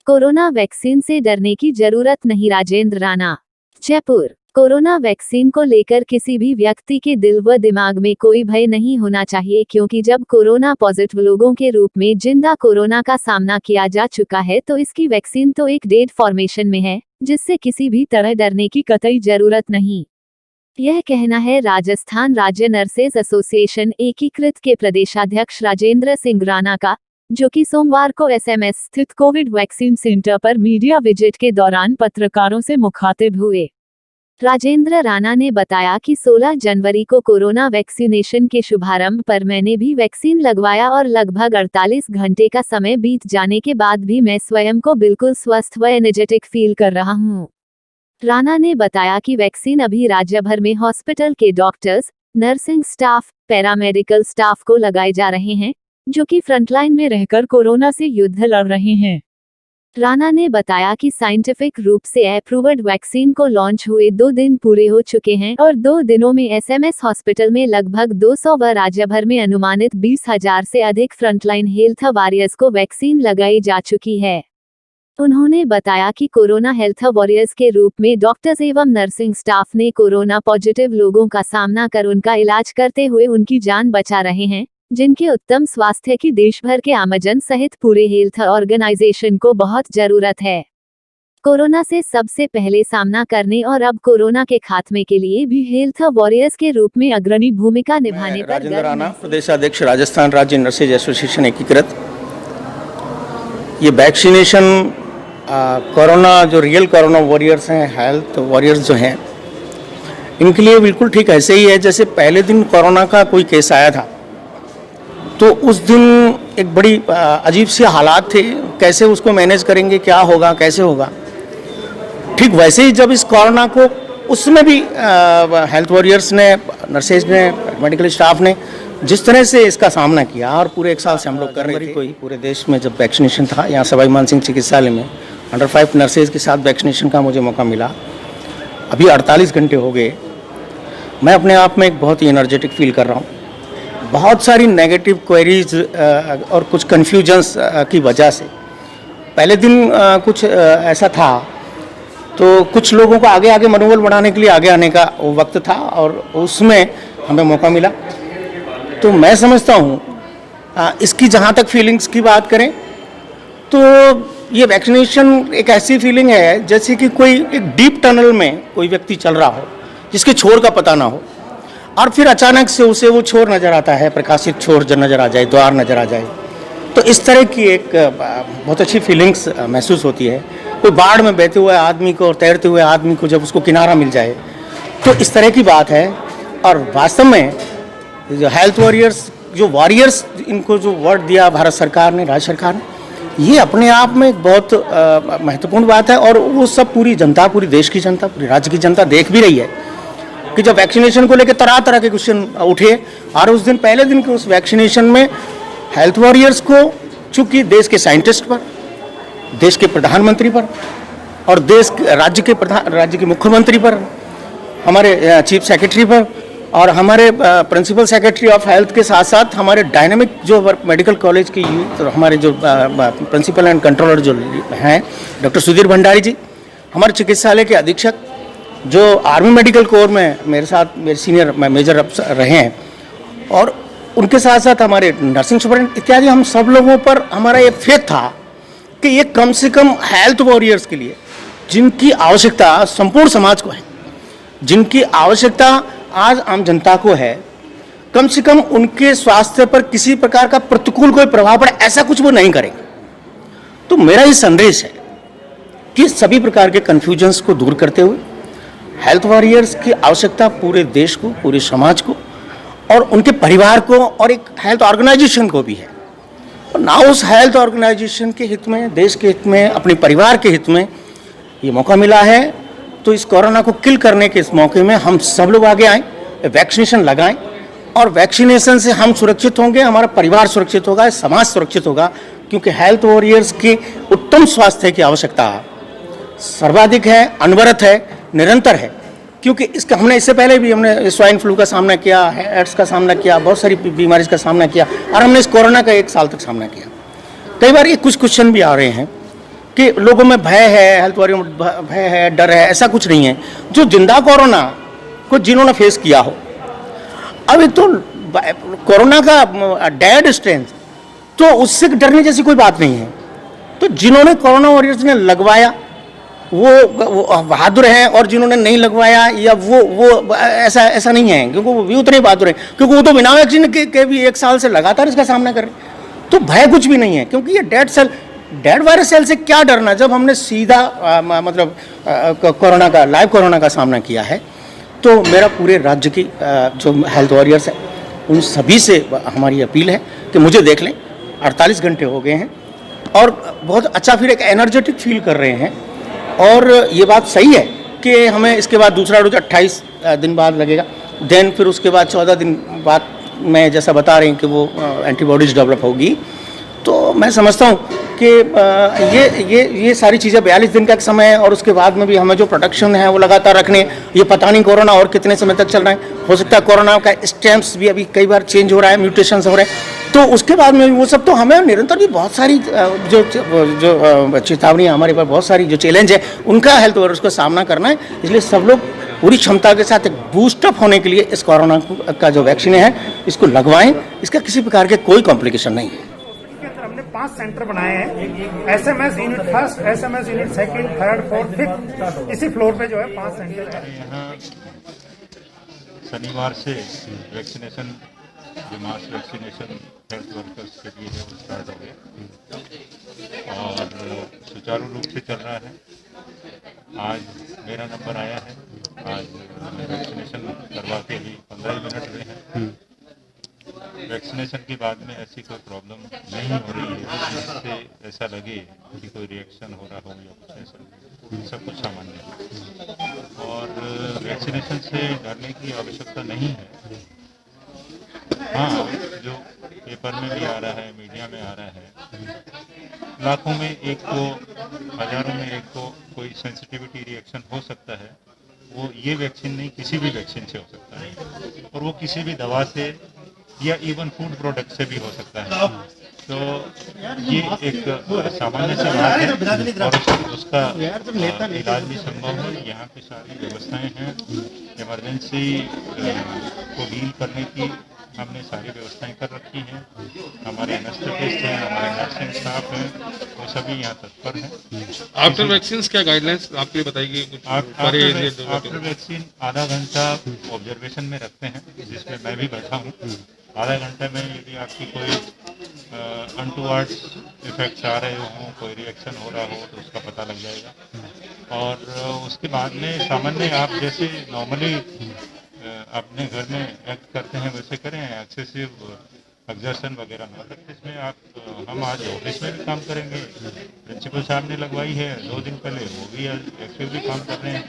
Corona vaccine से डरने की जरूरत नहीं, राजेंद्र राणा। जयपुर। कोरोना वैक्सीन को लेकर किसी भी व्यक्ति के दिल व दिमाग में कोई भय नहीं होना चाहिए, क्योंकि जब कोरोना पॉजिटिव लोगों के रूप में जिंदा कोरोना का सामना किया जा चुका है तो इसकी वैक्सीन तो एक डेड फॉर्मेशन में है, जिससे किसी भी तरह डरने की कतई जरूरत नहीं। यह कहना है राजस्थान राज्य नर्सेज एसोसिएशन एकीकृत के प्रदेशाध्यक्ष राजेंद्र सिंह राणा का, जो कि सोमवार को एसएमएस स्थित कोविड वैक्सीन सेंटर पर मीडिया विजिट के दौरान पत्रकारों से मुखातिब हुए। राजेंद्र राणा ने बताया कि 16 जनवरी को कोरोना वैक्सीनेशन के शुभारंभ पर मैंने भी वैक्सीन लगवाया और लगभग 48 घंटे का समय बीत जाने के बाद भी मैं स्वयं को बिल्कुल स्वस्थ व एनर्जेटिक फील कर रहा हूं। राणा ने बताया कि वैक्सीन अभी राज्य भर में हॉस्पिटल के doctors, nursing staff, paramedical staff को लगाए जा रहे हैं, जो कि फ्रंटलाइन में रहकर कोरोना से युद्ध लड़ रहे हैं। राणा ने बताया कि साइंटिफिक रूप से अप्रूव्ड वैक्सीन को लॉन्च हुए 2 दिन पूरे हो चुके हैं और 2 दिनों में एसएमएस हॉस्पिटल में लगभग 200 व राज्य भर में अनुमानित 20,000 से अधिक फ्रंटलाइन हेल्थ वॉरियर्स को वैक्सीन लगाई जा चुकी है। उन्होंने बताया कि कोरोना हेल्थ वॉरियर्स के रूप में डॉक्टर्स एवं नर्सिंग स्टाफ ने कोरोना पॉजिटिव लोगों का सामना कर उनका इलाज करते हुए उनकी जान बचा रहे हैं, जिनके उत्तम स्वास्थ्य की देश भर के आमजन सहित पूरे हेल्थ ऑर्गेनाइजेशन को बहुत जरूरत है। कोरोना से सबसे पहले सामना करने और अब कोरोना के खात्मे के लिए भी हेल्थ वॉरियर्स के रूप में अग्रणी भूमिका निभाने पर राजेंद्र राणा, प्रदेशाध्यक्ष राजस्थान राज्य नर्सेज एसोसिएशन एकीकृत। ये वैक्सीनेशन कोरोना जो रियल कोरोना वॉरियर्स हैं, हेल्थ वॉरियर्स जो हैं, इनके लिए बिल्कुल ठीक ऐसे ही है जैसे पहले दिन कोरोना का कोई केस आया था तो उस दिन एक बड़ी अजीब सी हालात थे, कैसे उसको मैनेज करेंगे, क्या होगा, कैसे होगा। ठीक वैसे ही जब इस कोरोना को उसमें भी हेल्थ वॉरियर्स ने, नर्सेज ने, मेडिकल स्टाफ ने जिस तरह से इसका सामना किया और पूरे 1 साल से हम लोग कर रहे थे। कोई पूरे देश में जब वैक्सीनेशन था, यहाँ सवाई मानसिंह चिकित्सालय में अंडर 5 नर्सेज के साथ वैक्सीनेशन का मुझे मौका मिला। अभी 48 घंटे हो गए, मैं अपने आप में एक बहुत ही एनर्जेटिक फील कर रहा हूँ। बहुत सारी नेगेटिव क्वेरीज और कुछ कन्फ्यूजन्स की वजह से पहले दिन कुछ ऐसा था तो कुछ लोगों को आगे आगे मनोबल बढ़ाने के लिए आगे आने का वो वक्त था और उसमें हमें मौका मिला। तो मैं समझता हूँ इसकी जहाँ तक फीलिंग्स की बात करें तो ये वैक्सीनेशन एक ऐसी फीलिंग है जैसे कि कोई एक डीप टनल में कोई व्यक्ति चल रहा हो जिसके छोर का पता ना हो और फिर अचानक से उसे वो छोर नज़र आता है, प्रकाशित छोर जो नज़र आ जाए, द्वार नज़र आ जाए। तो इस तरह की एक बहुत अच्छी फीलिंग्स महसूस होती है। कोई बाढ़ में बहते हुए आदमी को और तैरते हुए आदमी को जब उसको किनारा मिल जाए, तो इस तरह की बात है। और वास्तव में जो हेल्थ वॉरियर्स, जो वॉरियर्स, इनको जो वर्ड दिया भारत सरकार ने, राज्य सरकार ने, ये अपने आप में एक बहुत महत्वपूर्ण बात है। और वो सब पूरी जनता, पूरी देश की जनता, पूरी राज्य की जनता देख भी रही है कि जब वैक्सीनेशन को लेकर तरह तरह के क्वेश्चन उठे और उस दिन, पहले दिन के उस वैक्सीनेशन में हेल्थ वॉरियर्स को, चूंकि देश के साइंटिस्ट पर, देश के प्रधानमंत्री पर और राज्य के मुख्यमंत्री पर, हमारे चीफ सेक्रेटरी पर और हमारे प्रिंसिपल सेक्रेटरी ऑफ हेल्थ के साथ साथ हमारे डायनामिक जो मेडिकल कॉलेज की हमारे जो प्रिंसिपल एंड कंट्रोलर जो हैं डॉक्टर सुधीर भंडारी जी, हमारे चिकित्सालय के अधीक्षक जो आर्मी मेडिकल कोर में मेरे साथ मेरे सीनियर मेजर रहे हैं, और उनके साथ साथ हमारे नर्सिंग सुपरिटेंडेंट इत्यादि, हम सब लोगों पर हमारा ये फेथ था कि ये कम से कम हेल्थ वॉरियर्स के लिए, जिनकी आवश्यकता संपूर्ण समाज को है, जिनकी आवश्यकता आज आम जनता को है, कम से कम उनके स्वास्थ्य पर किसी प्रकार का प्रतिकूल कोई प्रभाव पड़े, ऐसा कुछ वो नहीं करेंगे। तो मेरा ये संदेश है कि सभी प्रकार के कन्फ्यूजन्स को दूर करते हुए हेल्थ वॉरियर्स की आवश्यकता पूरे देश को, पूरे समाज को और उनके परिवार को और एक हेल्थ ऑर्गेनाइजेशन को भी है। और ना उस हेल्थ ऑर्गेनाइजेशन के हित में, देश के हित में, अपने परिवार के हित में ये मौका मिला है, तो इस कोरोना को किल करने के इस मौके में हम सब लोग आगे आएँ, वैक्सीनेशन लगाएं और वैक्सीनेशन से हम सुरक्षित होंगे, हमारा परिवार सुरक्षित होगा, समाज सुरक्षित होगा। क्योंकि हेल्थ वॉरियर्स की उत्तम स्वास्थ्य की आवश्यकता सर्वाधिक है, अनवरत है, निरंतर है। क्योंकि इसका हमने इससे पहले भी हमने स्वाइन फ्लू का सामना किया, एड्स का सामना किया, बहुत सारी बीमारी का सामना किया, और हमने इस कोरोना का 1 साल तक सामना किया। कई बार ये कुछ क्वेश्चन भी आ रहे हैं कि लोगों में भय है, हेल्थ वॉरियर में भय है, डर है। ऐसा कुछ नहीं है। जो जिंदा कोरोना को जिन्होंने फेस किया हो, अभी तो कोरोना का डेड स्ट्रेंथ, तो उससे डरने जैसी कोई बात नहीं है। तो जिन्होंने कोरोना वॉरियर्स ने लगवाया वो बहादुर हैं, और जिन्होंने नहीं लगवाया या वो ऐसा नहीं है, क्योंकि वो भी उतने बहादुर हैं, क्योंकि वो तो बिना वैक्सीन के भी 1 साल से लगातार इसका सामना कर रहे हैं। तो भय कुछ भी नहीं है, क्योंकि ये डेड वायरस सेल से क्या डरना, जब हमने सीधा मतलब कोरोना का लाइव कोरोना का सामना किया है। तो मेरा पूरे राज्य की जो हेल्थ वॉरियर्स हैं उन सभी से हमारी अपील है कि मुझे देख लें। 48 घंटे हो गए हैं और बहुत अच्छा फिर एक एनर्जेटिक फील कर रहे हैं। और ये बात सही है कि हमें इसके बाद दूसरा डोज 28 दिन बाद लगेगा, देन फिर उसके बाद 14 दिन बाद मैं जैसा बता रही हूँ कि वो एंटीबॉडीज डेवलप होगी। तो मैं समझता हूँ कि ये सारी चीज़ें 42 दिन का एक समय है, और उसके बाद में भी हमें जो प्रोटेक्शन है वो लगातार रखने। ये पता नहीं कोरोना और कितने समय तक चल रहा है, हो सकता है कोरोना का स्टैम्प्स भी अभी कई बार चेंज हो रहा है, म्यूटेशंस हो रहे हैं। तो उसके बाद में वो सब तो हमें निरंतर भी बहुत सारी जो चेतावनियाँ, हमारे पास बहुत सारी जो चैलेंज है उनका हेल्थ वॉरियर्स को सामना करना है। इसलिए सब लोग पूरी क्षमता के साथ एक बूस्टअप होने के लिए इस कोरोना का जो वैक्सीन है इसको लगवाएं। इसका किसी प्रकार के कोई कॉम्प्लिकेशन नहीं है। हमने 5 सेंटर बनाए हैं, SMS unit first, SMS unit second, third, fourth, fifth. इसी फ्लोर पे जो है 5 सेंटर है। यहाँ शनिवार से वैक्सीनेशन, जो मास वैक्सीनेशन हेल्थ वर्कर्स के लिए है वो स्टार्ट हो गया और सुचारू रूप से चल रहा है। आज मेरा नंबर आया है। आज वैक्सीनेशन करवा के भी 15 मिनट हुए हैं। वैक्सीनेशन के बाद में ऐसी कोई प्रॉब्लम नहीं हो रही है जिससे ऐसा लगे कि कोई रिएक्शन हो रहा हो या कुछ ऐसा। सब कुछ सामान्य है और वैक्सीनेशन से डरने की आवश्यकता नहीं है। हाँ, जो पेपर में भी आ रहा है, मीडिया में आ रहा है, लाखों में एक को, हजारों में एक को कोई सेंसिटिविटी रिएक्शन हो सकता है। वो ये वैक्सीन नहीं, किसी भी वैक्सीन से हो सकता है, और वो किसी भी दवा से या इवन फूड प्रोडक्ट से भी हो सकता है। तो ये एक सामान्य सी बात है और उसका इलाज भी संभव है। यहाँ पे सारी व्यवस्थाएं हैं। इमरजेंसी को डील करने की हमने सारी व्यवस्थाएं कर रखी हैं। हमारे एनेस्थेटिस्ट हैं, हमारे नर्सिंग स्टाफ हैं, वो सभी यहाँ तत्पर हैं। आफ्टर वैक्सीन क्या गाइडलाइंस आपके लिए बताइए? आफ्टर वैक्सीन आधा घंटा ऑब्जर्वेशन में रखते हैं, जिसमें मैं भी बैठा हूँ। आधा घंटे में यदि आपकी कोई अनटूवर्ड्स इफेक्ट्स आ रहे हों, कोई रिएक्शन हो रहा हो, तो उसका पता लग जाएगा। और उसके बाद में सामान्य आप जैसे नॉर्मली अपने घर में एक्ट करते हैं वैसे करें। एक्सेसिव एक्सर्शन वगैरह ना करें। इसमें आप हम आज ऑफिस में भी काम करेंगे। प्रिंसिपल साहब ने लगवाई है 2 दिन पहले, वो भी एक्टिवली काम कर रहे हैं।